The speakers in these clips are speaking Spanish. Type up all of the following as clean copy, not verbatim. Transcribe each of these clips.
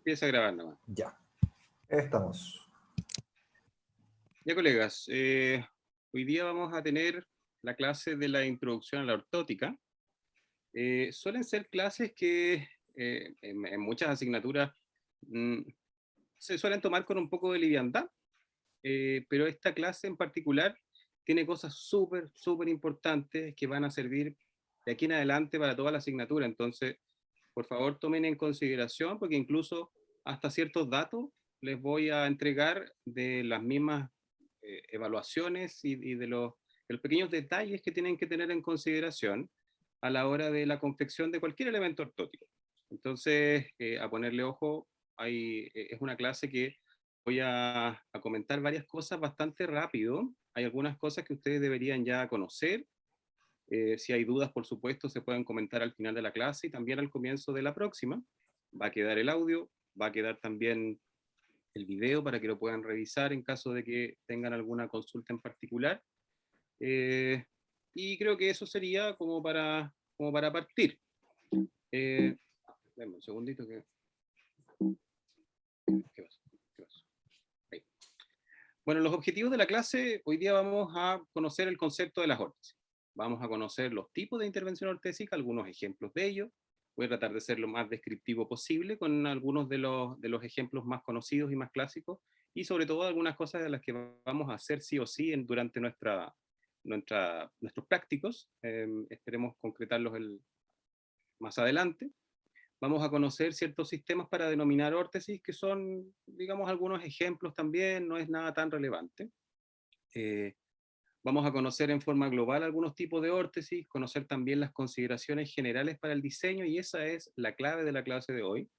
Empieza a grabar nomás. Ya, estamos. Ya, colegas, hoy día vamos a tener la clase de la introducción a la ortótica. Suelen ser clases que en muchas asignaturas mm, se suelen tomar con un poco de liviandad, pero esta clase en particular tiene cosas súper importantes que van a servir de aquí en adelante para toda la asignatura. Entonces, por favor, tomen en consideración, porque incluso hasta ciertos datos les voy a entregar de las mismas evaluaciones y de los pequeños detalles que tienen que tener en consideración a la hora de la confección de cualquier elemento ortótico. Entonces, a ponerle ojo, es una clase que voy a comentar varias cosas bastante rápido. Hay algunas cosas que ustedes deberían ya conocer. Si hay dudas, por supuesto, se pueden comentar al final de la clase y también al comienzo de la próxima. Va a quedar el audio, va a quedar también el video para que lo puedan revisar en caso de que tengan alguna consulta en particular. Eh, y creo que eso sería como para partir. Dame un segundito que... ¿Qué pasó? ¿Qué pasó? Ahí. Bueno, los objetivos de la clase, hoy día vamos a conocer el concepto de las órtesis. Vamos a conocer los tipos de intervención ortésica, algunos ejemplos de ellos. Voy a tratar de ser lo más descriptivo posible con algunos de los ejemplos más conocidos y más clásicos, y sobre todo algunas cosas de las que vamos a hacer sí o sí durante nuestros prácticos. Esperemos concretarlos más adelante. Vamos a conocer ciertos sistemas para denominar órtesis, que son, digamos, algunos ejemplos también, no es nada tan relevante. Eh, Vamos a conocer en forma global algunos tipos de órtesis, conocer también las consideraciones generales para el diseño, y esa es la clave de la clase de hoy,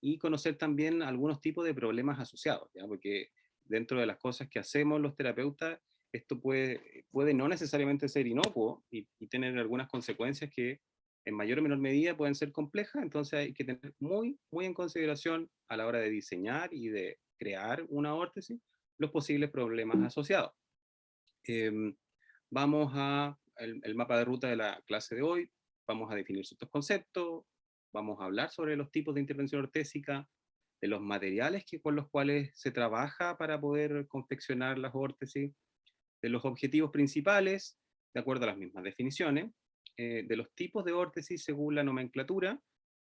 y conocer también algunos tipos de problemas asociados, ¿ya? Porque dentro de las cosas que hacemos los terapeutas, esto puede no necesariamente ser inocuo y tener algunas consecuencias que en mayor o menor medida pueden ser complejas. Entonces hay que tener muy en consideración a la hora de diseñar y de crear una órtesis los posibles problemas asociados. Eh, Vamos a el mapa de ruta de la clase de hoy, vamos a definir ciertos conceptos, vamos a hablar sobre los tipos de intervención ortésica, de los materiales con los cuales se trabaja para poder confeccionar las órtesis, de los objetivos principales, de acuerdo a las mismas definiciones, de los tipos de órtesis según la nomenclatura,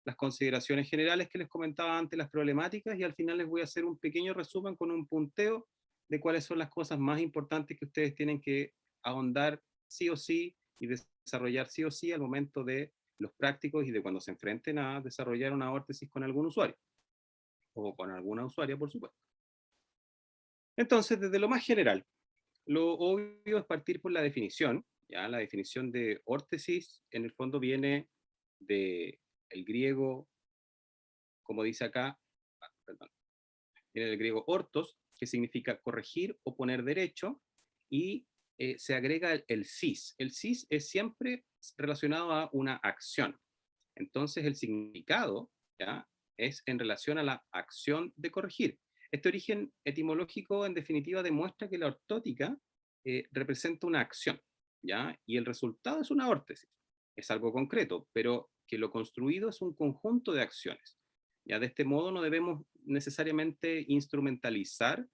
las consideraciones generales que les comentaba antes, las problemáticas, y al final les voy a hacer un pequeño resumen con un punteo de cuáles son las cosas más importantes que ustedes tienen que ahondar sí o sí y desarrollar sí o sí al momento de los prácticos y de cuando se enfrenten a desarrollar una órtesis con algún usuario o con alguna usuaria, por supuesto. Entonces, desde lo más general, lo obvio es partir por la definición. Ya la definición de órtesis en el fondo viene del griego, como dice acá, perdón, viene del griego ortos, que significa corregir o poner derecho, y se agrega el sis. El sis es siempre relacionado a una acción. Entonces el significado, ¿ya?, es en relación a la acción de corregir. Este origen etimológico, en definitiva, demuestra que la ortótica representa una acción, ¿ya? Y el resultado es una órtesis. Es algo concreto, pero que lo construido es un conjunto de acciones. Ya, de este modo no debemos necesariamente instrumentalizar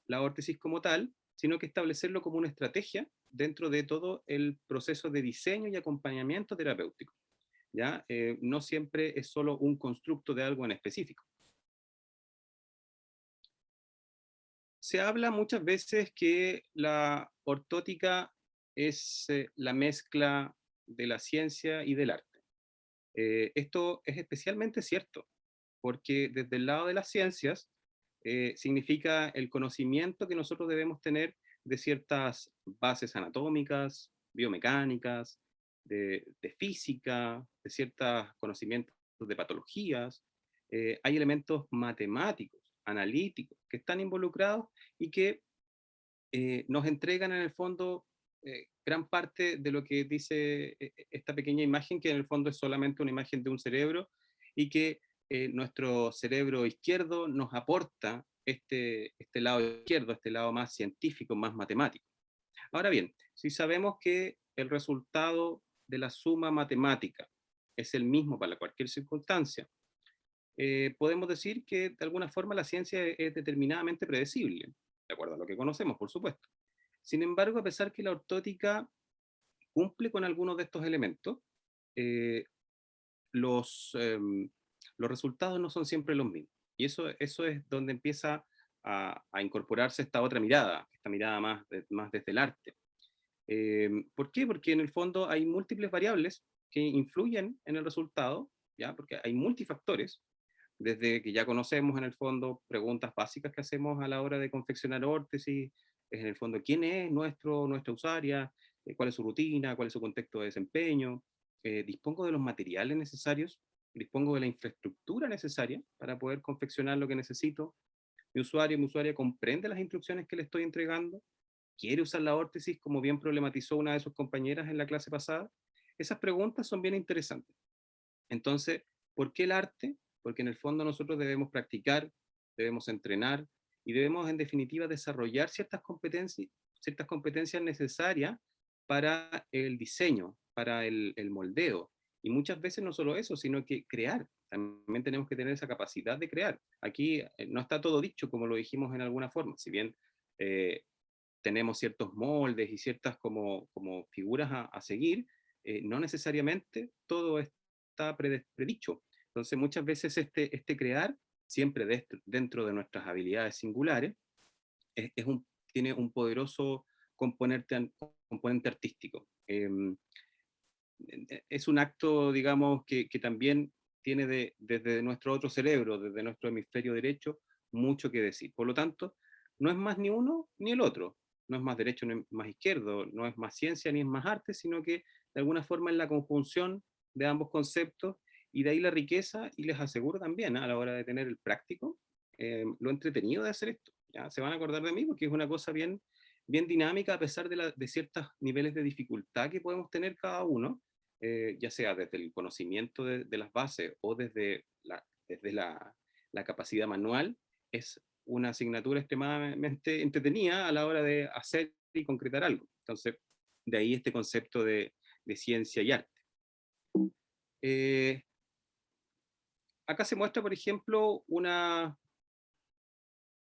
la órtesis como tal, sino que establecerlo como una estrategia dentro de todo el proceso de diseño y acompañamiento terapéutico. ¿Ya? No siempre es solo un constructo de algo en específico. Se habla muchas veces que la ortótica es la mezcla de la ciencia y del arte. Esto es especialmente cierto, porque desde el lado de las ciencias significa el conocimiento que nosotros debemos tener de ciertas bases anatómicas, biomecánicas, de física, de ciertos conocimientos de patologías. Hay elementos matemáticos, analíticos, que están involucrados y que nos entregan en el fondo gran parte de lo que dice esta pequeña imagen, que en el fondo es solamente una imagen de un cerebro, y que nuestro cerebro izquierdo nos aporta este lado izquierdo, este lado más científico, más matemático. Ahora bien, si sabemos que el resultado de la suma matemática es el mismo para cualquier circunstancia, podemos decir que de alguna forma la ciencia es determinadamente predecible, de acuerdo a lo que conocemos, por supuesto. Sin embargo, a pesar que la ortótica cumple con algunos de estos elementos, eh, los, los resultados no son siempre los mismos. Y eso es donde empieza a incorporarse esta otra mirada, esta mirada más desde el arte. ¿Por qué? Porque en el fondo hay múltiples variables que influyen en el resultado, ¿ya? Porque hay multifactores, desde que ya conocemos en el fondo preguntas básicas que hacemos a la hora de confeccionar órtesis, es en el fondo quién es nuestra usuaria, cuál es su rutina, cuál es su contexto de desempeño, dispongo de los materiales necesarios, dispongo de la infraestructura necesaria para poder confeccionar lo que necesito, mi usuaria comprende las instrucciones que le estoy entregando, quiere usar la órtesis como bien problematizó una de sus compañeras en la clase pasada. Esas preguntas son bien interesantes. Entonces, ¿por qué el arte? Porque en el fondo nosotros debemos practicar, debemos entrenar y debemos en definitiva desarrollar ciertas competencias necesarias para el diseño, para el moldeo. Y muchas veces no solo eso, sino que crear. También tenemos que tener esa capacidad de crear. Aquí no está todo dicho como lo dijimos en alguna forma, si bien eh, tenemos ciertos moldes y ciertas como figuras a seguir, no necesariamente todo está predicho. Entonces muchas veces este crear, siempre dentro de nuestras habilidades singulares, tiene un poderoso componente artístico. Es un acto, digamos, que también tiene desde nuestro otro cerebro, desde nuestro hemisferio derecho, mucho que decir. Por lo tanto, no es más ni uno ni el otro. No es más derecho ni más izquierdo, no es más ciencia ni es más arte, sino que de alguna forma es la conjunción de ambos conceptos y de ahí la riqueza, y les aseguro también, a la hora de tener el práctico, lo entretenido de hacer esto. ¿Ya? Se van a acordar de mí porque es una cosa bien dinámica a pesar de ciertos niveles de dificultad que podemos tener cada uno, ya sea desde el conocimiento de las bases o desde la capacidad manual. Es una asignatura extremadamente entretenida a la hora de hacer y concretar algo. Entonces, de ahí este concepto de ciencia y arte. Eh, Acá se muestra, por ejemplo,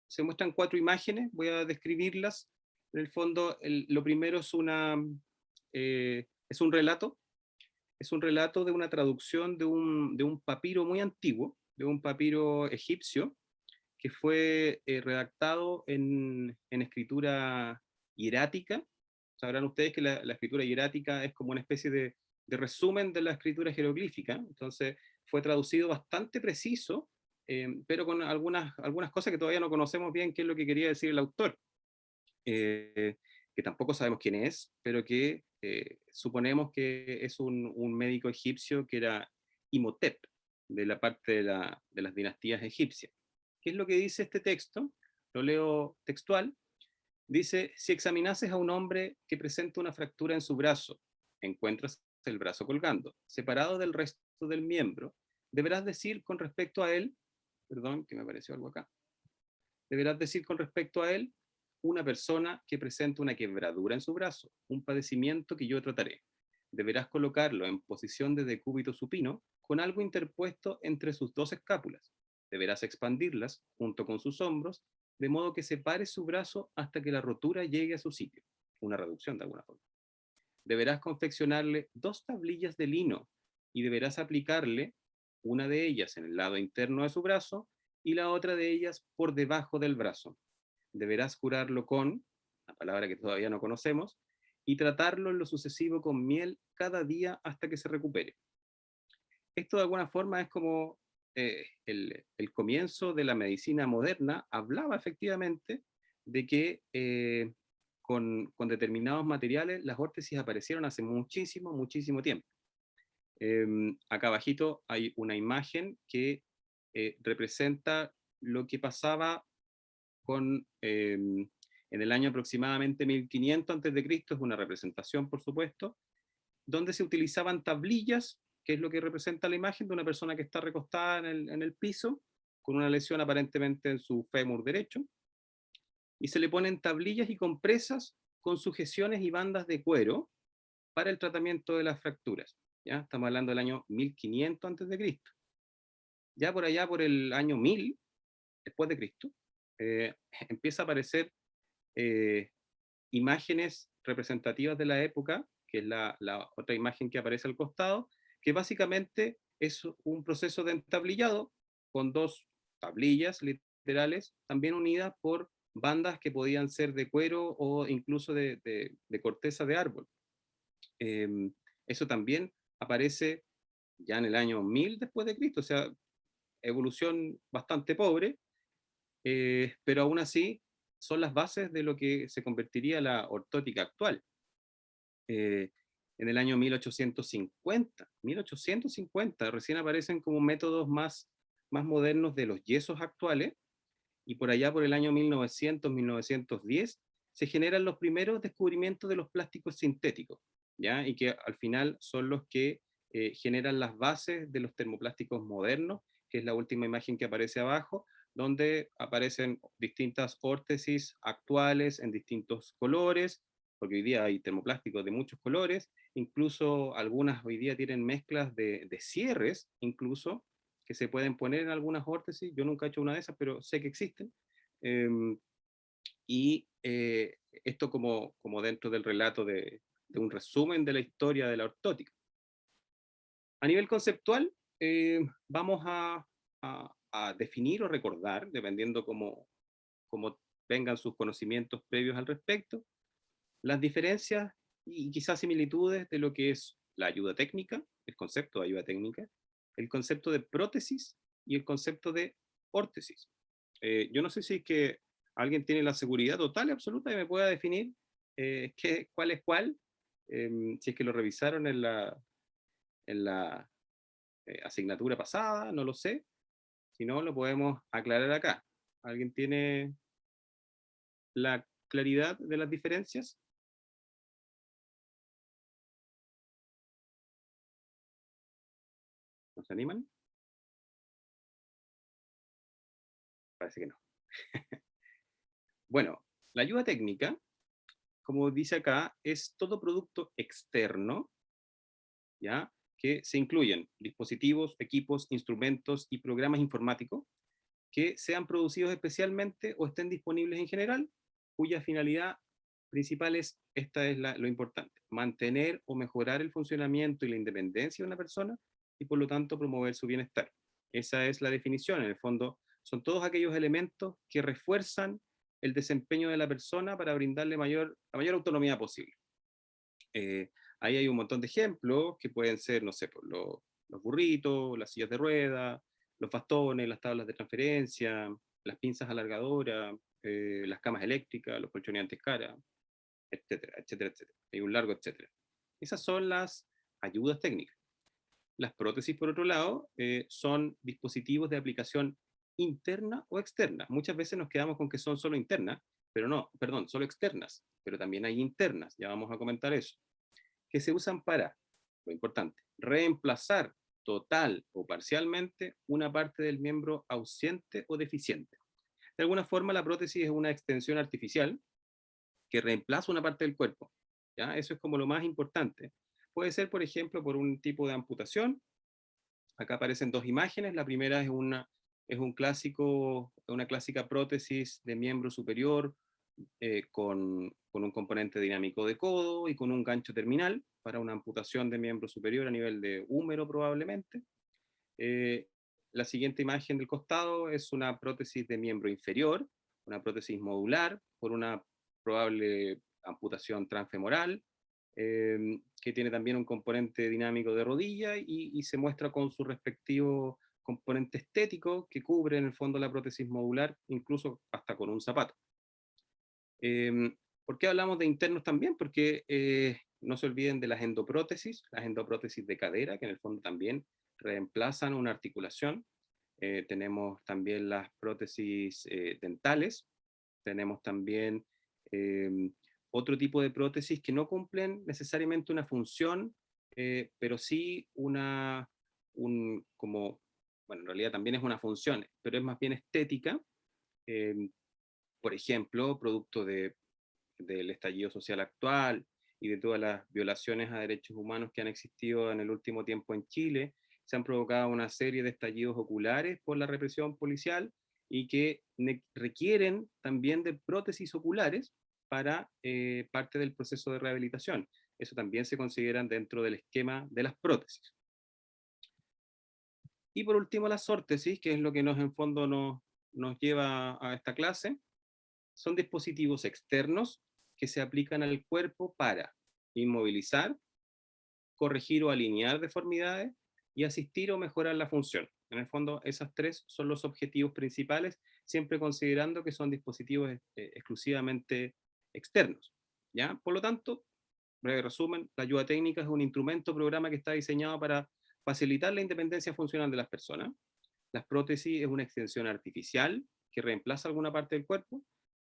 se muestran 4 imágenes, voy a describirlas. En el fondo, lo primero es un relato de una traducción de un papiro muy antiguo, de un papiro egipcio, que fue redactado en escritura hierática. Sabrán ustedes que la escritura hierática es como una especie de resumen de la escritura jeroglífica, entonces fue traducido bastante preciso, pero con algunas cosas que todavía no conocemos bien qué es lo que quería decir el autor, eh, que tampoco sabemos quién es, pero que suponemos que es un médico egipcio que era Imhotep, de la parte de las dinastías egipcias. ¿Qué es lo que dice este texto? Lo leo textual. Dice: si examinases a un hombre que presenta una fractura en su brazo, encuentras el brazo colgando, separado del resto del miembro, deberás decir con respecto a él, perdón, que me apareció algo acá, deberás decir con respecto a él, una persona que presenta una quebradura en su brazo, un padecimiento que yo trataré. Deberás colocarlo en posición de decúbito supino, con algo interpuesto entre sus dos escápulas. Deberás expandirlas junto con sus hombros, de modo que separe su brazo hasta que la rotura llegue a su sitio. Una reducción de alguna forma. Deberás confeccionarle 2 tablillas de lino y deberás aplicarle una de ellas en el lado interno de su brazo y la otra de ellas por debajo del brazo. Deberás curarlo con, la palabra que todavía no conocemos, y tratarlo en lo sucesivo con miel cada día hasta que se recupere. Esto de alguna forma es como el comienzo de la medicina moderna. Hablaba efectivamente de que con determinados materiales las órtesis aparecieron hace muchísimo tiempo. Acá abajito hay una imagen que representa lo que pasaba en el año aproximadamente 1500 a.C., es una representación, por supuesto, donde se utilizaban tablillas, que es lo que representa la imagen de una persona que está recostada en el piso, con una lesión aparentemente en su fémur derecho, y se le ponen tablillas y compresas con sujeciones y bandas de cuero para el tratamiento de las fracturas. ¿Ya? Estamos hablando del año 1500 a.C. Ya por allá, por el año 1000 después de Cristo, empieza a aparecer eh, imágenes representativas de la época, que es la otra imagen que aparece al costado, que básicamente es un proceso de entablillado con dos tablillas literales, también unidas por bandas que podían ser de cuero o incluso de corteza de árbol. Eh, Eso también aparece ya en el año 1000 después de Cristo, o sea, evolución bastante pobre, pero aún así son las bases de lo que se convertiría la ortótica actual. Eh, en el año 1850 recién aparecen como métodos más modernos de los yesos actuales, y por allá por el año 1900-1910 se generan los primeros descubrimientos de los plásticos sintéticos, ¿ya? Y que al final son los que generan las bases de los termoplásticos modernos, que es la última imagen que aparece abajo, donde aparecen distintas órtesis actuales en distintos colores, porque hoy día hay termoplásticos de muchos colores, incluso algunas hoy día tienen mezclas de cierres, incluso, que se pueden poner en algunas órtesis. Yo nunca he hecho una de esas, pero sé que existen. Eh, y esto como dentro del relato de un resumen de la historia de la ortótica. A nivel conceptual, vamos a definir o recordar, dependiendo cómo vengan sus conocimientos previos al respecto, las diferencias y quizás similitudes de lo que es la ayuda técnica, el concepto de ayuda técnica, el concepto de prótesis y el concepto de órtesis. Yo no sé si es que alguien tiene la seguridad total y absoluta y me pueda definir cuál es cuál, si es que lo revisaron en la asignatura pasada, no lo sé, si no lo podemos aclarar acá. ¿Alguien tiene la claridad de las diferencias? ¿Nos animan? Parece que no. Bueno, la ayuda técnica, como dice acá, es todo producto externo, ¿ya? Que se incluyen dispositivos, equipos, instrumentos y programas informáticos que sean producidos especialmente o estén disponibles en general, cuya finalidad principal es, esta es lo importante, mantener o mejorar el funcionamiento y la independencia de una persona y por lo tanto promover su bienestar. Esa es la definición, en el fondo son todos aquellos elementos que refuerzan el desempeño de la persona para brindarle la mayor autonomía posible. Eh, Ahí hay un montón de ejemplos que pueden ser, no sé, los burritos, las sillas de rueda, los bastones, las tablas de transferencia, las pinzas alargadoras, las camas eléctricas, los colchones cara, etcétera, etcétera, etcétera. Hay un largo etcétera. Esas son las ayudas técnicas. Las prótesis, por otro lado, son dispositivos de aplicación interna o externa. Muchas veces nos quedamos con que son solo internas, pero no, perdón, solo externas, pero también hay internas, ya vamos a comentar eso, que se usan para, lo importante, reemplazar total o parcialmente una parte del miembro ausente o deficiente. De alguna forma, la prótesis es una extensión artificial que reemplaza una parte del cuerpo. ¿Ya? Eso es como lo más importante. Puede ser, por ejemplo, por un tipo de amputación. Acá aparecen dos imágenes. La primera es una clásica prótesis de miembro superior con un componente dinámico de codo y con un gancho terminal para una amputación de miembro superior a nivel de húmero probablemente. Eh, la siguiente imagen del costado es una prótesis de miembro inferior, una prótesis modular por una probable amputación transfemoral, que tiene también un componente dinámico de rodilla y se muestra con su respectivo componente estético que cubre en el fondo la prótesis modular, incluso hasta con un zapato. ¿Por qué hablamos de internos también? Porque no se olviden de las endoprótesis de cadera, que en el fondo también reemplazan una articulación. Tenemos también las prótesis dentales, tenemos también otro tipo de prótesis que no cumplen necesariamente una función, pero sí bueno, en realidad también es una función, pero es más bien estética. eh, por ejemplo, producto del estallido social actual y de todas las violaciones a derechos humanos que han existido en el último tiempo en Chile, se han provocado una serie de estallidos oculares por la represión policial y que requieren también de prótesis oculares para parte del proceso de rehabilitación. Eso también se consideran dentro del esquema de las prótesis. Y por último, las órtesis, que es lo que en fondo nos lleva a esta clase, son dispositivos externos que se aplican al cuerpo para inmovilizar, corregir o alinear deformidades y asistir o mejorar la función. En el fondo, esas tres son los objetivos principales, siempre considerando que son dispositivos exclusivamente externos, ¿ya? Por lo tanto, breve resumen, la ayuda técnica es un instrumento o programa que está diseñado para facilitar la independencia funcional de las personas. Las prótesis es una extensión artificial que reemplaza alguna parte del cuerpo,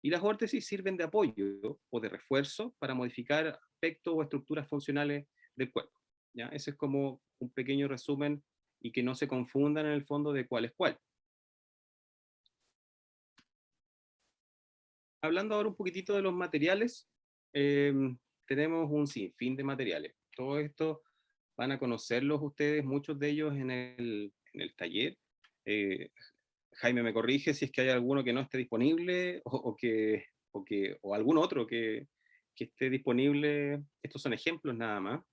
y las órtesis sirven de apoyo o de refuerzo para modificar aspectos o estructuras funcionales del cuerpo, ¿ya? Ese es como un pequeño resumen y que no se confundan en el fondo de cuál es cuál. Hablando ahora un poquitito de los materiales, tenemos un sinfín de materiales. Todo esto van a conocerlos ustedes, muchos de ellos en el taller. Jaime me corrige si es que hay alguno que no esté disponible o algún otro que esté disponible. Estos son ejemplos nada más.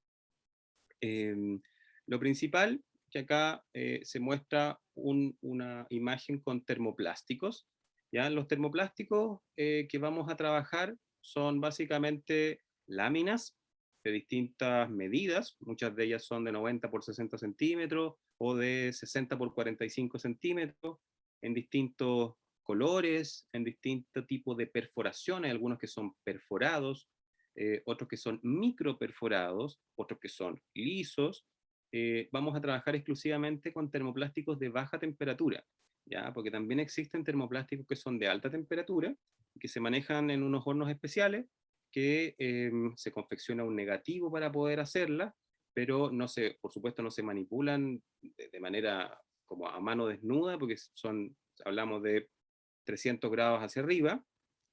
Lo principal, que acá se muestra una imagen con termoplásticos. ¿Ya? Los termoplásticos que vamos a trabajar son básicamente láminas de distintas medidas, muchas de ellas son de 90 por 60 centímetros o de 60 por 45 centímetros, en distintos colores, en distintos tipos de perforaciones, algunos que son perforados, otros que son microperforados, otros que son lisos. Vamos a trabajar exclusivamente con termoplásticos de baja temperatura, ¿ya? Porque también existen termoplásticos que son de alta temperatura, que se manejan en unos hornos especiales, que se confecciona un negativo para poder hacerla, pero por supuesto no se manipulan de manera como a mano desnuda, porque hablamos de 300 grados hacia arriba,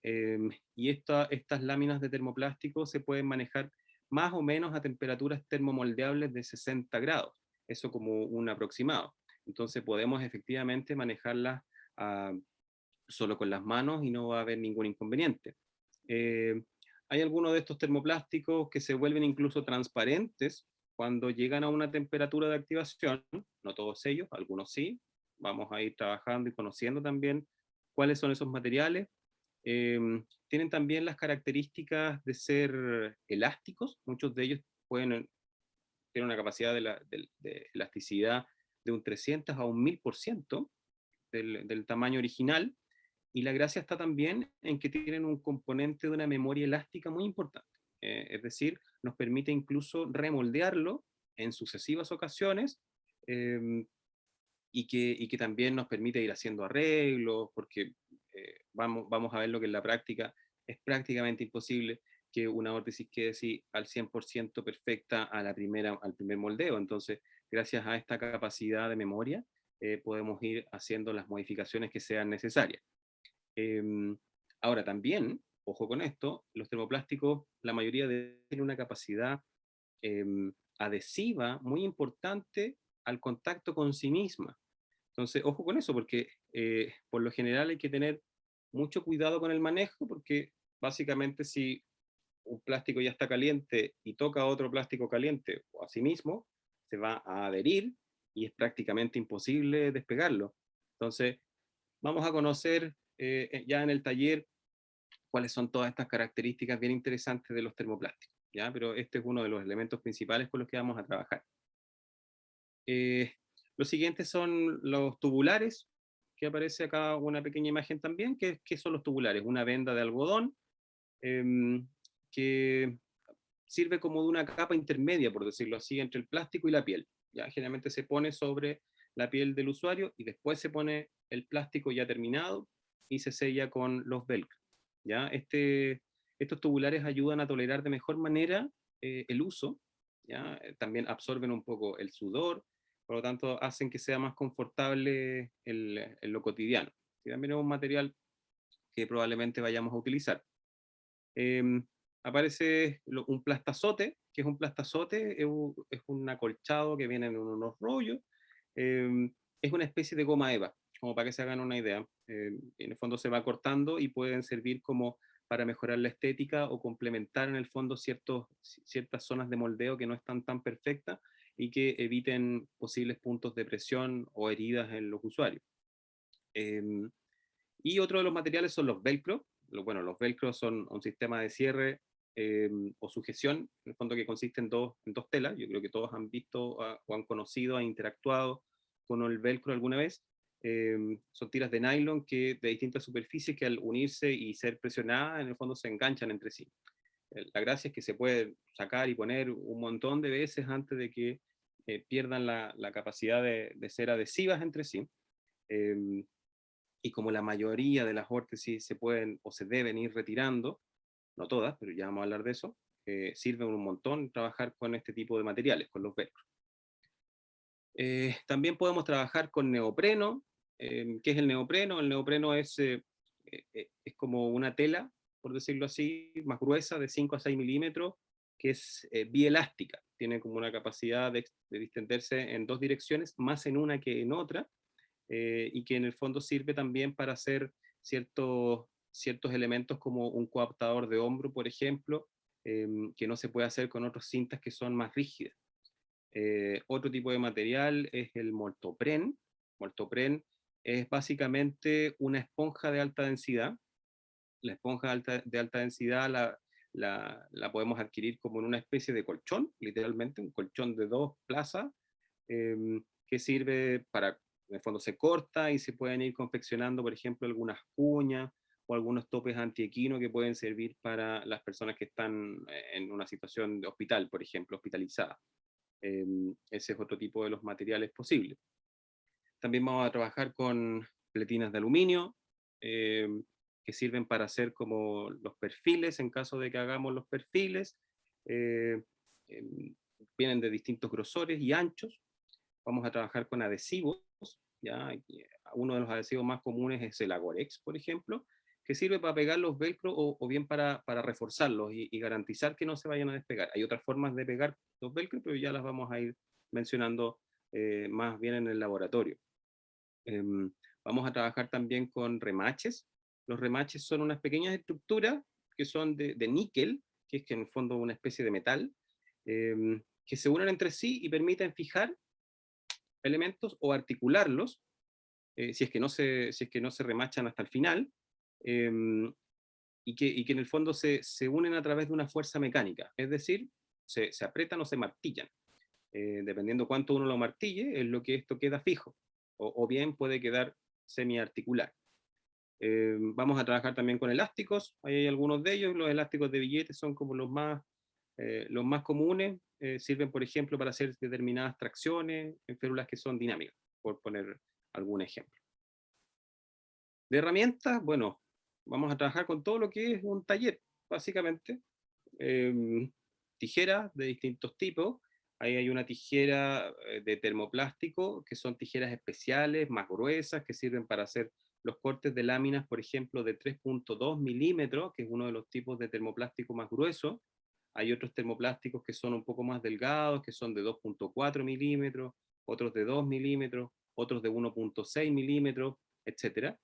y estas láminas de termoplástico se pueden manejar más o menos a temperaturas termomoldeables de 60 grados, eso como un aproximado. Entonces podemos efectivamente manejarlas solo con las manos y no va a haber ningún inconveniente. Hay algunos de estos termoplásticos que se vuelven incluso transparentes cuando llegan a una temperatura de activación, no todos ellos, algunos sí. Vamos a ir trabajando y conociendo también cuáles son esos materiales. Tienen también las características de ser elásticos, muchos de ellos tienen una capacidad de elasticidad de un 300 a un 1000% del tamaño original, y la gracia está también en que tienen un componente de una memoria elástica muy importante. Es decir, nos permite incluso remoldearlo en sucesivas ocasiones, y que también nos permite ir haciendo arreglos, porque vamos a ver lo que en la práctica es prácticamente imposible que una órtesis quede así al 100% perfecta al primer moldeo. Entonces, gracias a esta capacidad de memoria, podemos ir haciendo las modificaciones que sean necesarias. Ahora también, ojo con esto, los termoplásticos, la mayoría tienen una capacidad adhesiva muy importante al contacto con sí misma. Entonces, ojo con eso, porque por lo general hay que tener mucho cuidado con el manejo, porque básicamente si un plástico ya está caliente y toca otro plástico caliente o a sí mismo, se va a adherir y es prácticamente imposible despegarlo. Entonces, vamos a conocer ya en el taller cuáles son todas estas características bien interesantes de los termoplásticos, ¿ya? Pero este es uno de los elementos principales con los que vamos a trabajar. Los siguientes son los tubulares, que aparece acá una pequeña imagen también. ¿Qué son los tubulares? Una venda de algodón que sirve como de una capa intermedia, por decirlo así, entre el plástico y la piel. ¿Ya? Generalmente se pone sobre la piel del usuario y después se pone el plástico ya terminado y se sella con los velcro. ¿Ya? Estos tubulares ayudan a tolerar de mejor manera el uso, ¿ya? También absorben un poco el sudor, por lo tanto hacen que sea más confortable en lo cotidiano. Y también es un material que probablemente vayamos a utilizar. Aparece un plastazote, que es un plastazote, es un acolchado que viene en unos rollos, es una especie de goma eva, como para que se hagan una idea. En el fondo se va cortando y pueden servir como para mejorar la estética o complementar en el fondo ciertas zonas de moldeo que no están tan perfectas y que eviten posibles puntos de presión o heridas en los usuarios. Y otro de los materiales son los velcro. Bueno, los velcro son un sistema de cierre o sujeción, en el fondo que consiste en dos telas. Yo creo que todos han visto o han conocido, han interactuado con el velcro alguna vez. Son tiras de nylon de distintas superficies que al unirse y ser presionadas, en el fondo se enganchan entre sí. La gracia es que se puede sacar y poner un montón de veces antes de que pierdan la capacidad de ser adhesivas entre sí. Y como la mayoría de las órtesis se pueden o se deben ir retirando, no todas, pero ya vamos a hablar de eso, sirve un montón trabajar con este tipo de materiales, con los velcro. También podemos trabajar con neopreno. ¿Qué es el neopreno? El neopreno es como una tela, por decirlo así, más gruesa, de 5 a 6 milímetros, que es bielástica. Tiene como una capacidad de distenderse en dos direcciones, más en una que en otra, y que en el fondo sirve también para hacer ciertos elementos como un coaptador de hombro, por ejemplo, que no se puede hacer con otras cintas que son más rígidas. Otro tipo de material es el moltopren. Moltopren es básicamente una esponja de alta densidad. La esponja de alta densidad la podemos adquirir como en una especie de colchón, literalmente, un colchón de dos plazas, que sirve para, en el fondo se corta y se pueden ir confeccionando, por ejemplo, algunas cuñas o algunos topes antiequino que pueden servir para las personas que están en una situación de hospital, por ejemplo, hospitalizada. Ese es otro tipo de los materiales posibles. También vamos a trabajar con pletinas de aluminio, eh, que sirven para hacer como los perfiles, en caso de que hagamos los perfiles. eh, eh, Vienen de distintos grosores y anchos. Vamos a trabajar con adhesivos, ¿ya? Uno de los adhesivos más comunes es el Agorex, por ejemplo, que sirve para pegar los velcro o bien para reforzarlos y garantizar que no se vayan a despegar. Hay otras formas de pegar los velcro, pero ya las vamos a ir mencionando más bien en el laboratorio. Vamos a trabajar también con remaches. Los remaches son unas pequeñas estructuras que son de níquel, que es que en el fondo una especie de metal, que se unen entre sí y permiten fijar elementos o articularlos, si es que no se remachan hasta el final, eh, y que en el fondo se unen a través de una fuerza mecánica, es decir, se aprietan o se martillan. Dependiendo cuánto uno lo martille, es lo que esto queda fijo, o bien puede quedar semiarticular. Vamos a trabajar también con elásticos, ahí hay algunos de ellos, los elásticos de billetes son como los más comunes, sirven por ejemplo para hacer determinadas tracciones en férulas que son dinámicas, por poner algún ejemplo. De herramientas, bueno, vamos a trabajar con todo lo que es un taller, básicamente. Tijeras de distintos tipos. Ahí hay una tijera de termoplástico, que son tijeras especiales, más gruesas, que sirven para hacer los cortes de láminas, por ejemplo, de 3.2 milímetros, que es uno de los tipos de termoplástico más gruesos. Hay otros termoplásticos que son un poco más delgados, que son de 2.4 milímetros, otros de 2 milímetros, otros de 1.6 milímetros, etc.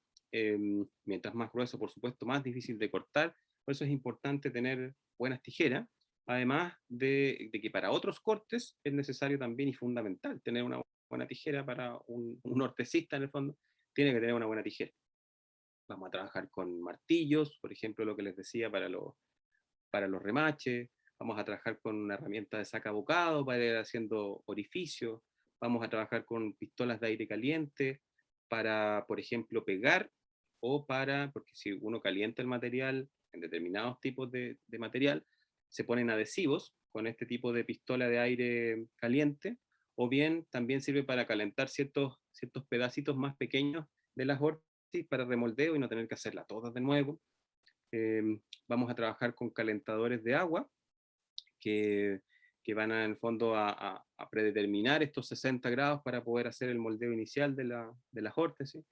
Mientras más grueso, por supuesto, más difícil de cortar. Por eso es importante tener buenas tijeras, además de que para otros cortes es necesario también y fundamental tener una buena tijera. Para un ortesista, en el fondo, tiene que tener una buena tijera. Vamos a trabajar con martillos, por ejemplo, lo que les decía para los remaches. Vamos a trabajar con una herramienta de sacabocado para ir haciendo orificios. Vamos a trabajar con pistolas de aire caliente para, por ejemplo, pegar porque si uno calienta el material en determinados tipos de material, se ponen adhesivos con este tipo de pistola de aire caliente, o bien también sirve para calentar ciertos pedacitos más pequeños de las órtesis para remoldeo y no tener que hacerla todas de nuevo. Vamos a trabajar con calentadores de agua que, que van en el fondo a predeterminar estos 60 grados para poder hacer el moldeo inicial de las órtesis.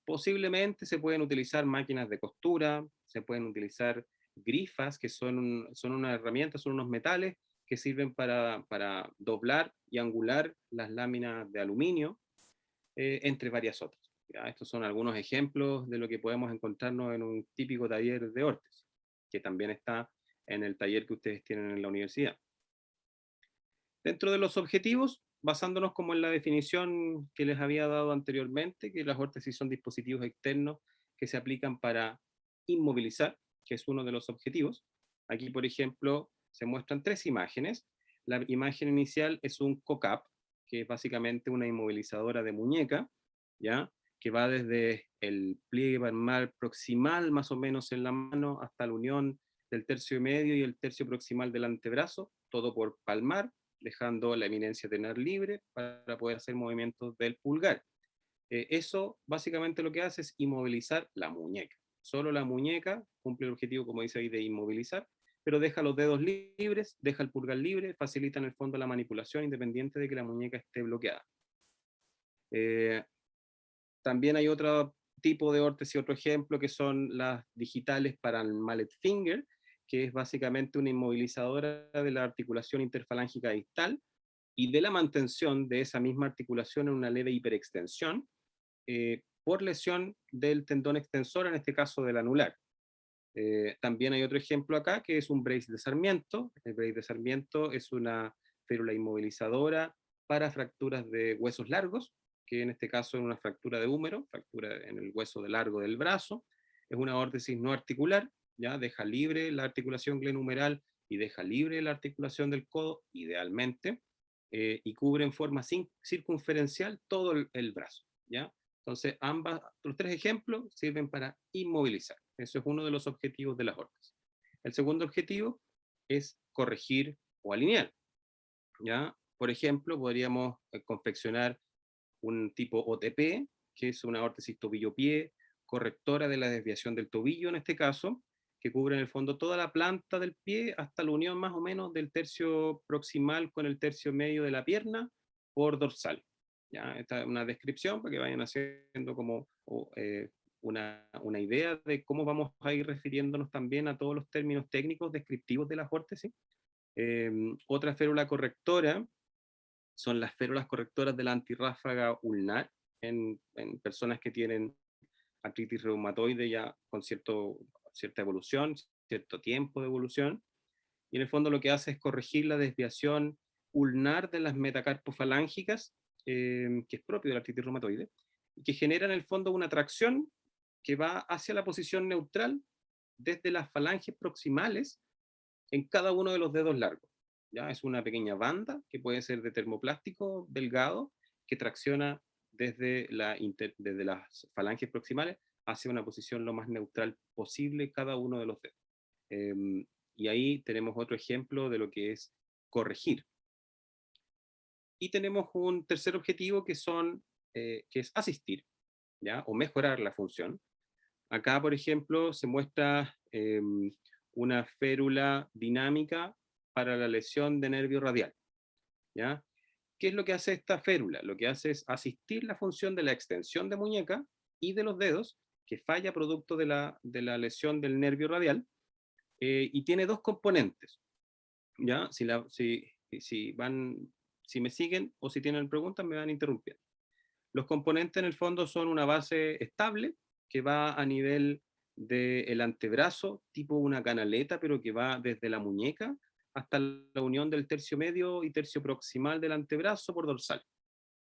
Posiblemente se pueden utilizar máquinas de costura, se pueden utilizar grifas, que son una herramienta, son unos metales que sirven para doblar y angular las láminas de aluminio, entre varias otras. ¿Ya? Estos son algunos ejemplos de lo que podemos encontrarnos en un típico taller de órtesis, que también está en el taller que ustedes tienen en la universidad. Dentro de los objetivos, basándonos como en la definición que les había dado anteriormente, que las órtesis son dispositivos externos que se aplican para inmovilizar, que es uno de los objetivos. Aquí, por ejemplo, se muestran 3 imágenes. La imagen inicial es un COCAP, que es básicamente una inmovilizadora de muñeca, ¿ya? Que va desde el pliegue palmar proximal, más o menos en la mano, hasta la unión del tercio medio y el tercio proximal del antebrazo, todo por palmar, dejando la eminencia tener libre para poder hacer movimientos del pulgar. Eso básicamente lo que hace es inmovilizar la muñeca. Solo la muñeca cumple el objetivo, como dice ahí, de inmovilizar, pero deja los dedos libres, deja el pulgar libre, facilita en el fondo la manipulación independiente de que la muñeca esté bloqueada. También hay otro tipo de órtesis, otro ejemplo, que son las digitales para el mallet finger, que es básicamente una inmovilizadora de la articulación interfalángica distal y de la mantención de esa misma articulación en una leve hiperextensión por lesión del tendón extensor, en este caso del anular. También hay otro ejemplo acá, que es un brace de Sarmiento. El brace de Sarmiento es una férula inmovilizadora para fracturas de huesos largos, que en este caso es una fractura de húmero, fractura en el hueso de largo del brazo. Es una órtesis no articular, ya deja libre la articulación glenumeral y deja libre la articulación del codo, idealmente, y cubre en forma circunferencial todo el brazo, ¿ya? Entonces, los 3 ejemplos sirven para inmovilizar. Eso es uno de los objetivos de las órtesis. El segundo objetivo es corregir o alinear, ¿ya? Por ejemplo, podríamos confeccionar un tipo OTP, que es una órtesis tobillo-pie, correctora de la desviación del tobillo en este caso, que cubre en el fondo toda la planta del pie hasta la unión más o menos del tercio proximal con el tercio medio de la pierna por dorsal. ¿Ya? Esta es una descripción para que vayan haciendo como una idea de cómo vamos a ir refiriéndonos también a todos los términos técnicos descriptivos de las órtesis. Otra férula correctora son las férulas correctoras de la antirráfaga ulnar en personas que tienen artritis reumatoide ya con cierta evolución, cierto tiempo de evolución, y en el fondo lo que hace es corregir la desviación ulnar de las metacarpofalángicas, que es propio de la artritis reumatoide, y que genera en el fondo una tracción que va hacia la posición neutral desde las falanges proximales en cada uno de los dedos largos. ¿Ya? Es una pequeña banda que puede ser de termoplástico delgado que tracciona desde las falanges proximales hacia una posición lo más neutral posible cada uno de los dedos. Y ahí tenemos otro ejemplo de lo que es corregir. Y tenemos un tercer objetivo que es asistir, ¿ya? O mejorar la función. Acá, por ejemplo, se muestra una férula dinámica para la lesión de nervio radial, ¿ya? ¿Qué es lo que hace esta férula? Lo que hace es asistir la función de la extensión de muñeca y de los dedos, que falla producto de la lesión del nervio radial, y tiene 2 componentes, ¿ya? Si me siguen o si tienen preguntas me van interrumpiendo. Los componentes en el fondo son una base estable que va a nivel del antebrazo, tipo una canaleta, pero que va desde la muñeca hasta la unión del tercio medio y tercio proximal del antebrazo por dorsal,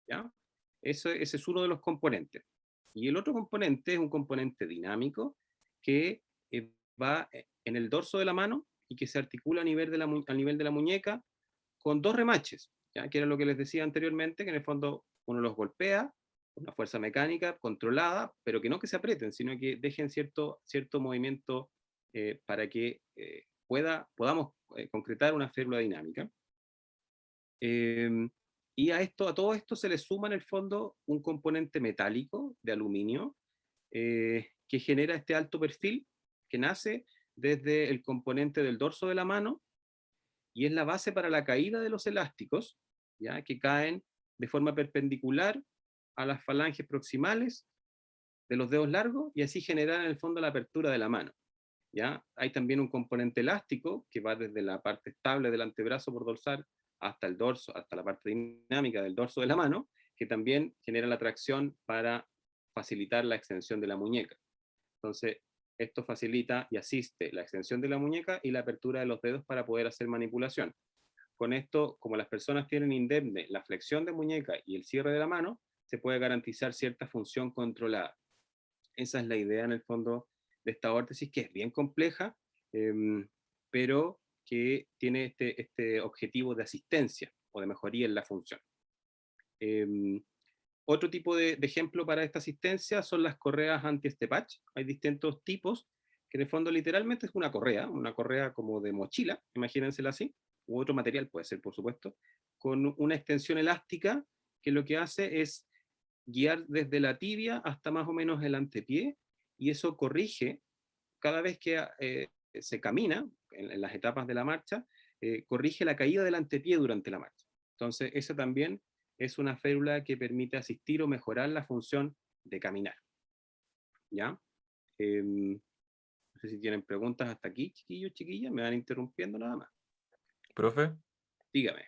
¿ya? Ese es uno de los componentes. Y el otro componente es un componente dinámico que va en el dorso de la mano y que se articula a nivel de la muñeca con 2 remaches, ¿ya? Que era lo que les decía anteriormente, que en el fondo uno los golpea con una fuerza mecánica controlada, pero que no que se aprieten, sino que dejen cierto movimiento para que podamos concretar una férula dinámica. Y a todo esto se le suma en el fondo un componente metálico de aluminio que genera este alto perfil que nace desde el componente del dorso de la mano y es la base para la caída de los elásticos, ¿ya? Que caen de forma perpendicular a las falanges proximales de los dedos largos y así generar en el fondo la apertura de la mano. ¿ya? Hay también un componente elástico que va desde la parte estable del antebrazo por dorsal hasta el dorso, hasta la parte dinámica del dorso de la mano, que también genera la tracción para facilitar la extensión de la muñeca. Entonces, esto facilita y asiste la extensión de la muñeca y la apertura de los dedos para poder hacer manipulación. Con esto, como las personas tienen indemne la flexión de muñeca y el cierre de la mano, se puede garantizar cierta función controlada. Esa es la idea en el fondo de esta órtesis, que es bien compleja, pero que tiene este objetivo de asistencia o de mejoría en la función. Otro tipo de ejemplo para esta asistencia son las correas anti-stepach. Hay distintos tipos, que en el fondo literalmente es una correa como de mochila, imagínensela así, u otro material puede ser, por supuesto, con una extensión elástica que lo que hace es guiar desde la tibia hasta más o menos el antepié, y eso corrige cada vez que se camina en las etapas de la marcha, corrige la caída del antepié durante la marcha. Entonces, eso también es una férula que permite asistir o mejorar la función de caminar. ¿Ya? No sé si tienen preguntas hasta aquí, chiquillos, chiquillas, me van interrumpiendo nada más. Profe, Dígame.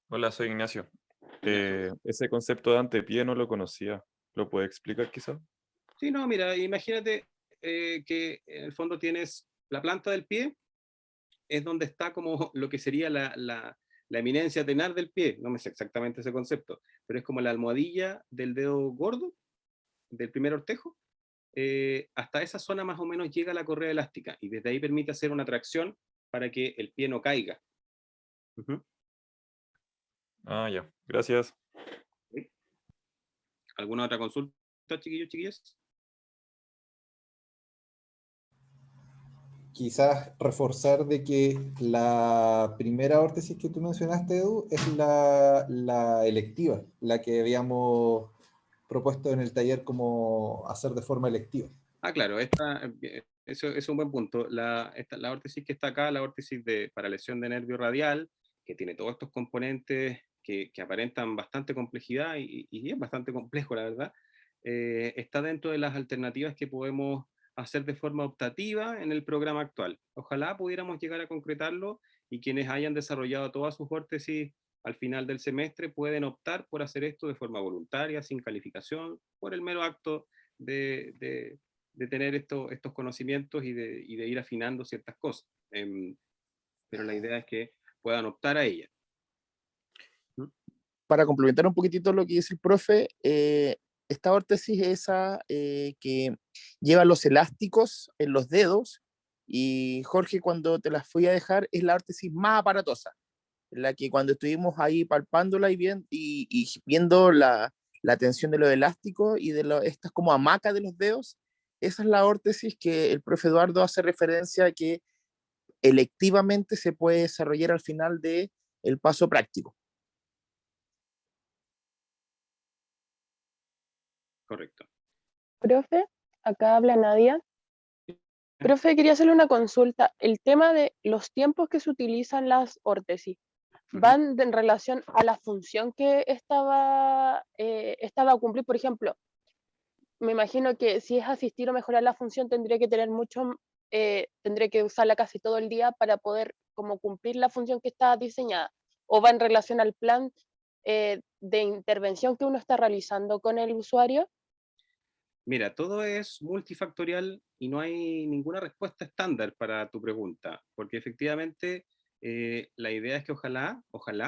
hola, soy Ignacio. Ignacio. Ese concepto de antepié no lo conocía. ¿Lo puede explicar quizá? Sí, no, mira, imagínate que en el fondo tienes la planta del pie, es donde está como lo que sería la eminencia tenar del pie, no me sé exactamente ese concepto, pero es como la almohadilla del dedo gordo, del primer ortejo, hasta esa zona más o menos llega la correa elástica, y desde ahí permite hacer una tracción para que el pie no caiga. Ah, ya. Gracias. ¿Sí? ¿Alguna otra consulta, chiquillos, chiquillas? Quizás reforzar de que la primera órtesis que tú mencionaste, Edu, es la electiva, la que habíamos propuesto en el taller como hacer de forma electiva. Ah, claro, eso es un buen punto. La órtesis que está acá, la órtesis para lesión de nervio radial, que tiene todos estos componentes que aparentan bastante complejidad y es bastante complejo, la verdad, está dentro de las alternativas que podemos hacer de forma optativa en el programa actual. Ojalá pudiéramos llegar a concretarlo, y quienes hayan desarrollado todas sus órtesis al final del semestre pueden optar por hacer esto de forma voluntaria, sin calificación, por el mero acto de tener estos conocimientos y de ir afinando ciertas cosas. Pero la idea es que puedan optar a ella. Para complementar un poquitito lo que dice el profe, esta órtesis es esa que lleva los elásticos en los dedos, y Jorge, cuando te las fui a dejar, es la órtesis más aparatosa, la que cuando estuvimos ahí palpándola y viendo la tensión de los elásticos y de estas como hamacas de los dedos, esa es la órtesis que el profe Eduardo hace referencia a que electivamente se puede desarrollar al final del paso práctico. Correcto. Profe, acá habla Nadia. Profe, quería hacerle una consulta. El tema de los tiempos que se utilizan las órtesis, ¿van en relación a la función que estaba a cumplir? Por ejemplo, me imagino que si es asistir o mejorar la función, tendría que tener tendré que usarla casi todo el día para poder como cumplir la función que está diseñada. ¿O va en relación al plan de intervención que uno está realizando con el usuario? Mira, todo es multifactorial y no hay ninguna respuesta estándar para tu pregunta, porque efectivamente la idea es que ojalá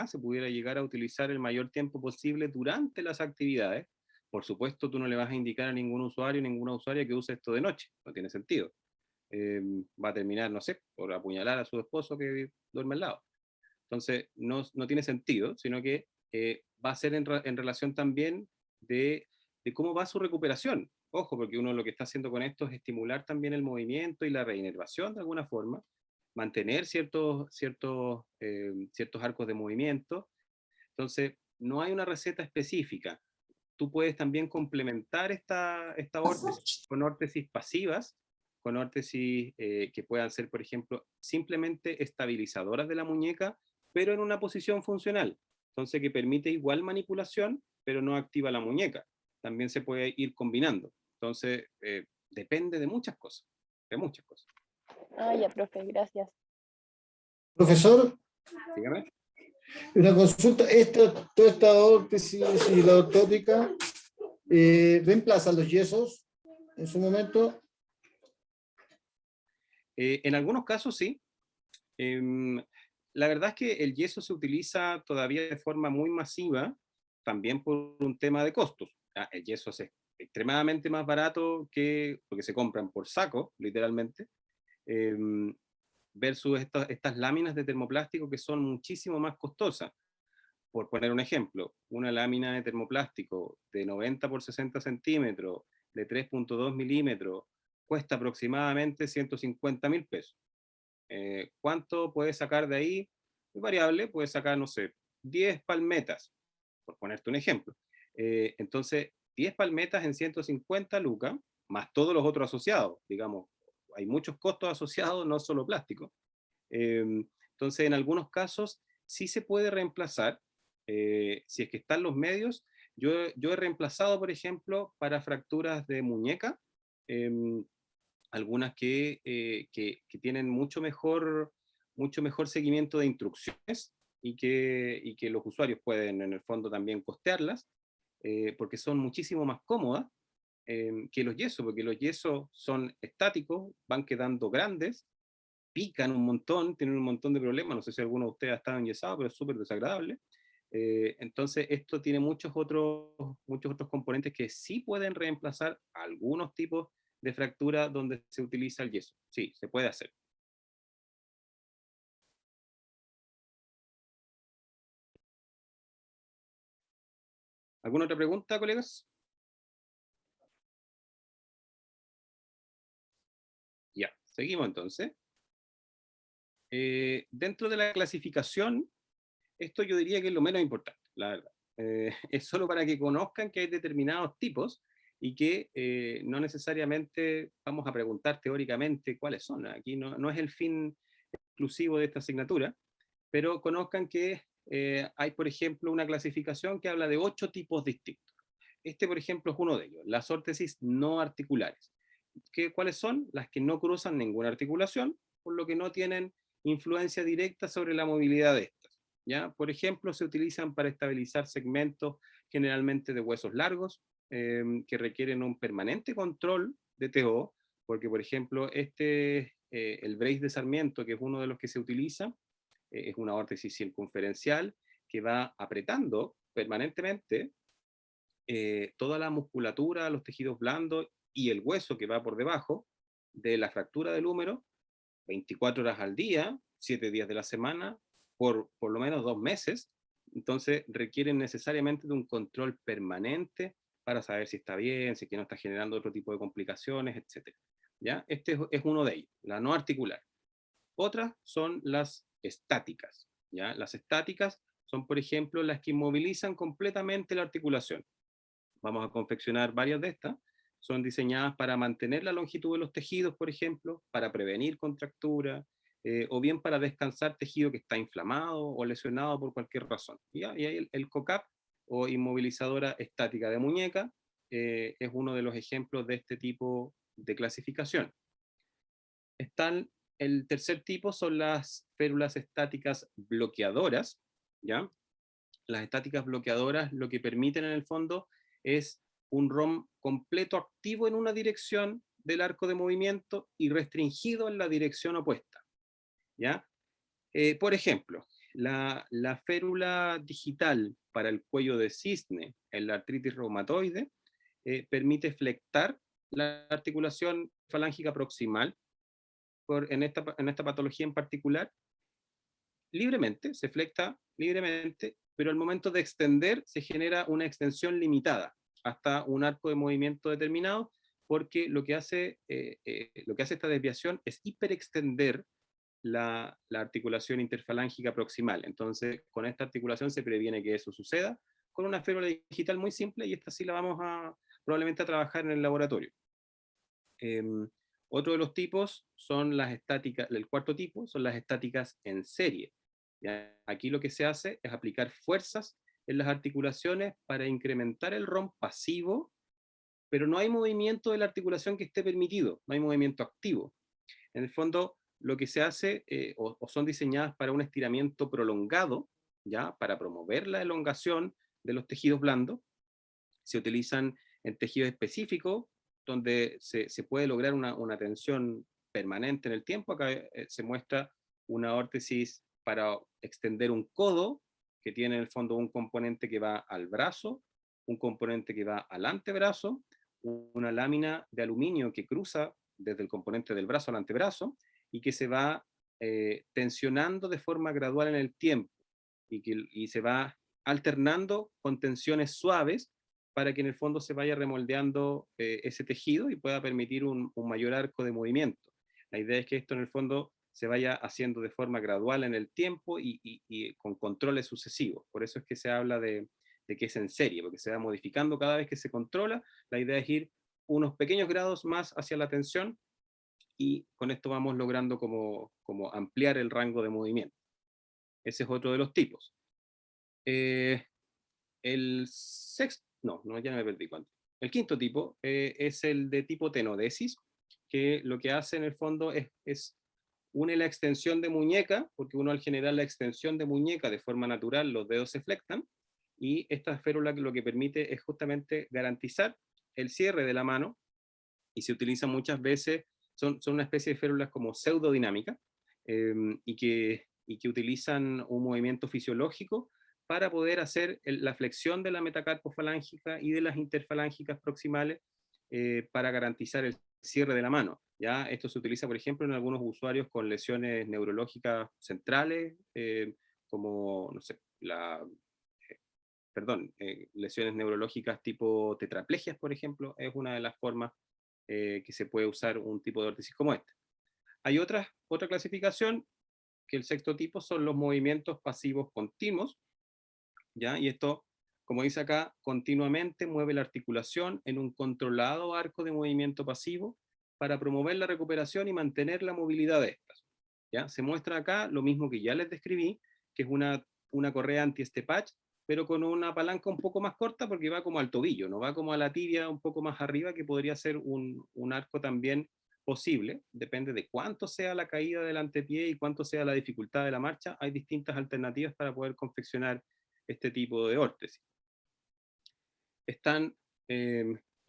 se pudiera llegar a utilizar el mayor tiempo posible durante las actividades. Por supuesto, tú no le vas a indicar a ningún usuario, ninguna usuaria que use esto de noche, no tiene sentido. Va a terminar, no sé, por apuñalar a su esposo que duerme al lado. Entonces, no tiene sentido, sino que va a ser en relación también de cómo va su recuperación. Ojo, porque uno lo que está haciendo con esto es estimular también el movimiento y la reinervación de alguna forma, mantener ciertos arcos de movimiento. Entonces, no hay una receta específica. Tú puedes también complementar esta órtesis con órtesis pasivas, con órtesis que puedan ser, por ejemplo, simplemente estabilizadoras de la muñeca, pero en una posición funcional. Entonces, que permite igual manipulación, pero no activa la muñeca. También se puede ir combinando. Entonces, depende de muchas cosas, Ah, ya, profe, gracias. Profesor, Dígame. una consulta. Toda esta órtesis y la ortótica reemplazan los yesos en su momento. En algunos casos sí. La verdad es que el yeso se utiliza todavía de forma muy masiva, también por un tema de costos. El yeso es extremadamente más barato porque se compran por saco, literalmente, versus estas láminas de termoplástico que son muchísimo más costosas. Por poner un ejemplo, una lámina de termoplástico de 90 por 60 centímetros, de 3.2 milímetros, cuesta aproximadamente 150.000 pesos. ¿Cuánto puedes sacar de ahí? Es variable, puedes sacar, no sé, 10 palmetas, por ponerte un ejemplo. Entonces, 10 palmetas en 150 lucas, más todos los otros asociados, digamos, hay muchos costos asociados, no solo plástico. Entonces, en algunos casos, sí se puede reemplazar, si es que están los medios. Yo he reemplazado, por ejemplo, para fracturas de muñeca, algunas que tienen mucho mejor seguimiento de instrucciones y que los usuarios pueden en el fondo también costearlas, porque son muchísimo más cómodas que los yesos, porque los yesos son estáticos, van quedando grandes, pican un montón, tienen un montón de problemas. No sé si alguno de ustedes ha estado enyesado, pero es súper desagradable. Entonces esto tiene muchos otros componentes que sí pueden reemplazar algunos tipos de fractura donde se utiliza el yeso. Sí, se puede hacer. ¿Alguna otra pregunta, colegas? Ya, seguimos entonces. Dentro de la clasificación, esto yo diría que es lo menos importante, la verdad. Es solo para que conozcan que hay determinados tipos y que no necesariamente vamos a preguntar teóricamente cuáles son. Aquí no es el fin exclusivo de esta asignatura, pero conozcan que hay, por ejemplo, una clasificación que habla de 8 tipos distintos. Este, por ejemplo, es uno de ellos, las órtesis no articulares. ¿Cuáles son? Las que no cruzan ninguna articulación, por lo que no tienen influencia directa sobre la movilidad de estas. ¿Ya? Por ejemplo, se utilizan para estabilizar segmentos generalmente de huesos largos, que requieren un permanente control de TO, porque, por ejemplo, el brace de Sarmiento, que es uno de los que se utiliza, es una órtesis circunferencial que va apretando permanentemente toda la musculatura, los tejidos blandos y el hueso que va por debajo de la fractura del húmero, 24 horas al día, 7 días de la semana, por lo menos 2 meses. Entonces requieren necesariamente de un control permanente para saber si está bien, si es que no está generando otro tipo de complicaciones, etc. ¿Ya? Este es uno de ellos, la no articular. Otras son las estáticas. ¿Ya? Las estáticas son, por ejemplo, las que inmovilizan completamente la articulación. Vamos a confeccionar varias de estas. Son diseñadas para mantener la longitud de los tejidos, por ejemplo, para prevenir contractura, o bien para descansar tejido que está inflamado o lesionado por cualquier razón. Y ahí el COCAP, o inmovilizadora estática de muñeca, es uno de los ejemplos de este tipo de clasificación. El tercer tipo son las férulas estáticas bloqueadoras, ¿ya? Las estáticas bloqueadoras lo que permiten en el fondo es un ROM completo activo en una dirección del arco de movimiento y restringido en la dirección opuesta, ¿ya? Por ejemplo, la férula digital para el cuello de cisne en la artritis reumatoide permite flectar la articulación falángica proximal en esta patología en particular libremente, se flecta libremente, pero al momento de extender se genera una extensión limitada hasta un arco de movimiento determinado, porque lo que hace esta desviación es hiperextender la articulación interfalángica proximal. Entonces, con esta articulación se previene que eso suceda con una férula digital muy simple, y esta sí la vamos probablemente a trabajar en el laboratorio. Otro de los tipos son las estáticas, el cuarto tipo son las estáticas en serie. ¿Ya? Aquí lo que se hace es aplicar fuerzas en las articulaciones para incrementar el ROM pasivo, pero no hay movimiento de la articulación que esté permitido, no hay movimiento activo. En el fondo, lo que se hace, o son diseñadas para un estiramiento prolongado, ¿ya? Para promover la elongación de los tejidos blandos. Se utilizan en tejidos específicos, donde se puede lograr una tensión permanente en el tiempo. Acá se muestra una órtesis para extender un codo, que tiene en el fondo un componente que va al brazo, un componente que va al antebrazo, una lámina de aluminio que cruza desde el componente del brazo al antebrazo, y que se va tensionando de forma gradual en el tiempo, y se va alternando con tensiones suaves para que en el fondo se vaya remoldeando ese tejido y pueda permitir un mayor arco de movimiento. La idea es que esto en el fondo se vaya haciendo de forma gradual en el tiempo y con controles sucesivos. Por eso es que se habla de que es en serie, porque se va modificando cada vez que se controla. La idea es ir unos pequeños grados más hacia la tensión, y con esto vamos logrando como ampliar el rango de movimiento. Ese es otro de los tipos. El sexto, no, ya me perdí cuánto. El quinto tipo es el de tipo tenodesis, que lo que hace en el fondo es une la extensión de muñeca, porque uno al generar la extensión de muñeca de forma natural, los dedos se flectan, y esta férula lo que permite es justamente garantizar el cierre de la mano, y se utiliza muchas veces, son una especie de férulas como pseudodinámicas, y que utilizan un movimiento fisiológico para poder hacer la flexión de la metacarpofalángica y de las interfalángicas proximales, para garantizar el cierre de la mano. ¿Ya? Esto se utiliza, por ejemplo, en algunos usuarios con lesiones neurológicas centrales, como, no sé, lesiones neurológicas tipo tetraplegias, por ejemplo, es una de las formas que se puede usar un tipo de órtesis como este. Hay otra clasificación, que el sexto tipo son los movimientos pasivos continuos, ¿ya? Y esto, como dice acá, continuamente mueve la articulación en un controlado arco de movimiento pasivo para promover la recuperación y mantener la movilidad de estas. ¿Ya? Se muestra acá lo mismo que ya les describí, que es una correa anti-estepach, pero con una palanca un poco más corta, porque va como al tobillo, no va como a la tibia un poco más arriba, que podría ser un arco también posible. Depende de cuánto sea la caída del antepié y cuánto sea la dificultad de la marcha. Hay distintas alternativas para poder confeccionar este tipo de órtesis. Están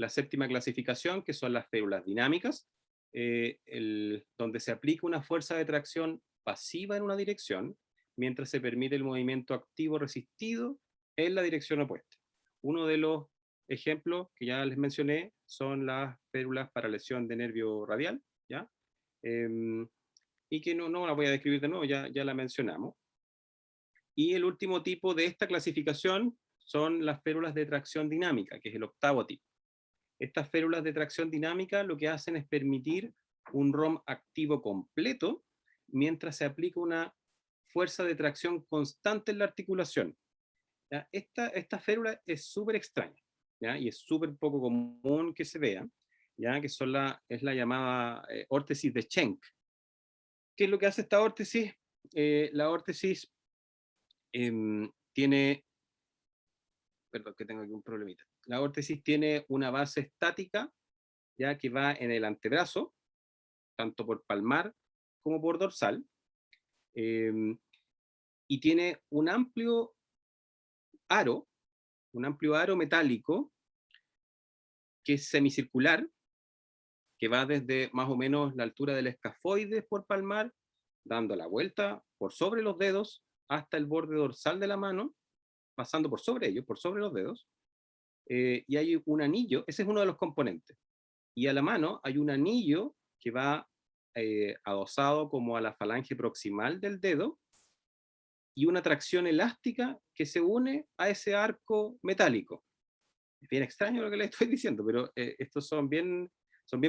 la séptima clasificación, que son las férulas dinámicas, donde se aplica una fuerza de tracción pasiva en una dirección, mientras se permite el movimiento activo resistido en la dirección opuesta. Uno de los ejemplos que ya les mencioné son las férulas para lesión de nervio radial, ¿ya? Y que no la voy a describir de nuevo, ya la mencionamos. Y el último tipo de esta clasificación son las férulas de tracción dinámica, que es el octavo tipo. Estas férulas de tracción dinámica lo que hacen es permitir un ROM activo completo mientras se aplica una fuerza de tracción constante en la articulación. ¿Ya? Esta férula es súper extraña, ¿ya? Y es súper poco común que se vea, ¿ya? Que es la llamada órtesis de Schenck. ¿Qué es lo que hace esta órtesis? La órtesis tiene, perdón que tengo aquí un problemita. La órtesis tiene una base estática, ya que va en el antebrazo, tanto por palmar como por dorsal, y tiene un amplio aro metálico que es semicircular, que va desde más o menos la altura del escafoides por palmar, dando la vuelta por sobre los dedos hasta el borde dorsal de la mano, pasando por sobre ellos, por sobre los dedos, y hay un anillo, ese es uno de los componentes, y a la mano hay un anillo que va adosado como a la falange proximal del dedo, y una tracción elástica que se une a ese arco metálico. Es bien extraño lo que le estoy diciendo, pero estos son bien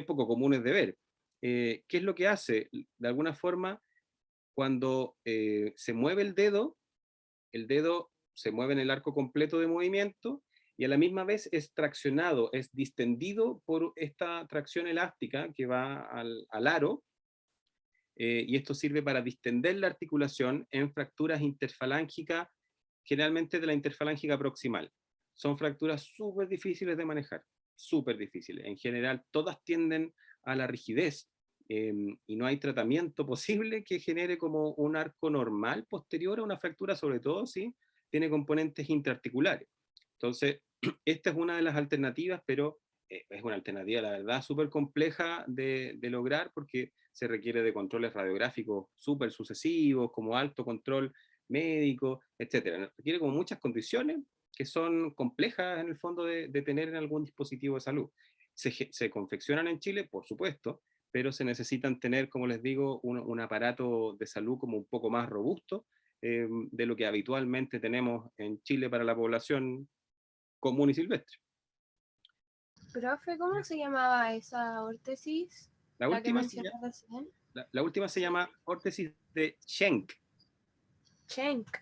poco comunes de ver. ¿Qué es lo que hace? De alguna forma, cuando se mueve el dedo se mueve en el arco completo de movimiento, y a la misma vez es traccionado, es distendido por esta tracción elástica que va al aro, y esto sirve para distender la articulación en fracturas interfalángicas, generalmente de la interfalángica proximal. Son fracturas súper difíciles de manejar, súper difíciles. En general, todas tienden a la rigidez, y no hay tratamiento posible que genere como un arco normal posterior a una fractura, sobre todo si tiene componentes intraarticulares. Entonces, esta es una de las alternativas, pero es una alternativa, la verdad, súper compleja de lograr porque se requiere de controles radiográficos súper sucesivos, como alto control médico, etcétera. Requiere como muchas condiciones que son complejas en el fondo de tener en algún dispositivo de salud. Se confeccionan en Chile, por supuesto, pero se necesitan tener, como les digo, un aparato de salud como un poco más robusto de lo que habitualmente tenemos en Chile para la población común y silvestre. Profe, ¿cómo se llamaba esa órtesis? La La que última, mencionaste recién. la última se llama órtesis de Schenck. Schenck.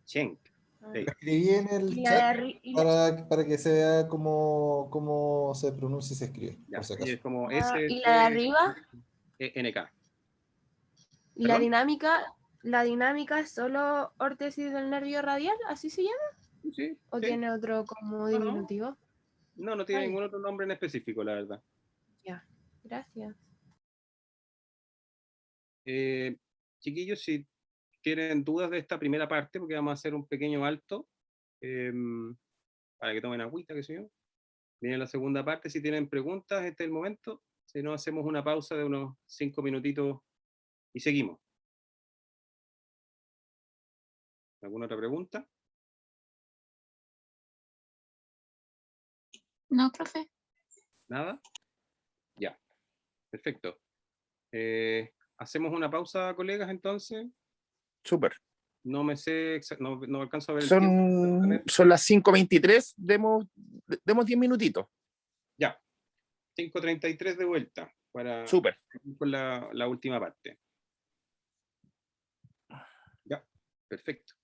Schenck. Ah. Sí. Lo escribí en el Y la de chat arri- y para que se vea cómo se pronuncia y se escribe, Ya, por si sí, acaso. es como y la de arriba, SNK. y la ¿Perdón? dinámica es solo órtesis del nervio radial, ¿así se llama? Sí, ¿O sí. tiene otro como No, diminutivo? no tiene Ay. ningún otro nombre en específico, la verdad. Ya, gracias. Chiquillos, si tienen dudas de esta primera parte, porque vamos a hacer un pequeño alto, para que tomen agüita, qué sé yo. Viene la segunda parte, si tienen preguntas, este es el momento. Si no, hacemos una pausa de unos 5 minutitos y seguimos. ¿Alguna otra pregunta? No, profe. ¿Nada? Ya, perfecto. Hacemos una pausa, colegas, entonces. Súper. No me sé, no alcanzo a ver el tiempo. Son las 5:23, demos 10 minutitos. Ya, 5:33 de vuelta para Súper. con la última parte. Ya, perfecto.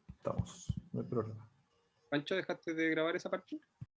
Estamos, no hay problema. Pancho, ¿dejaste de grabar esa parte?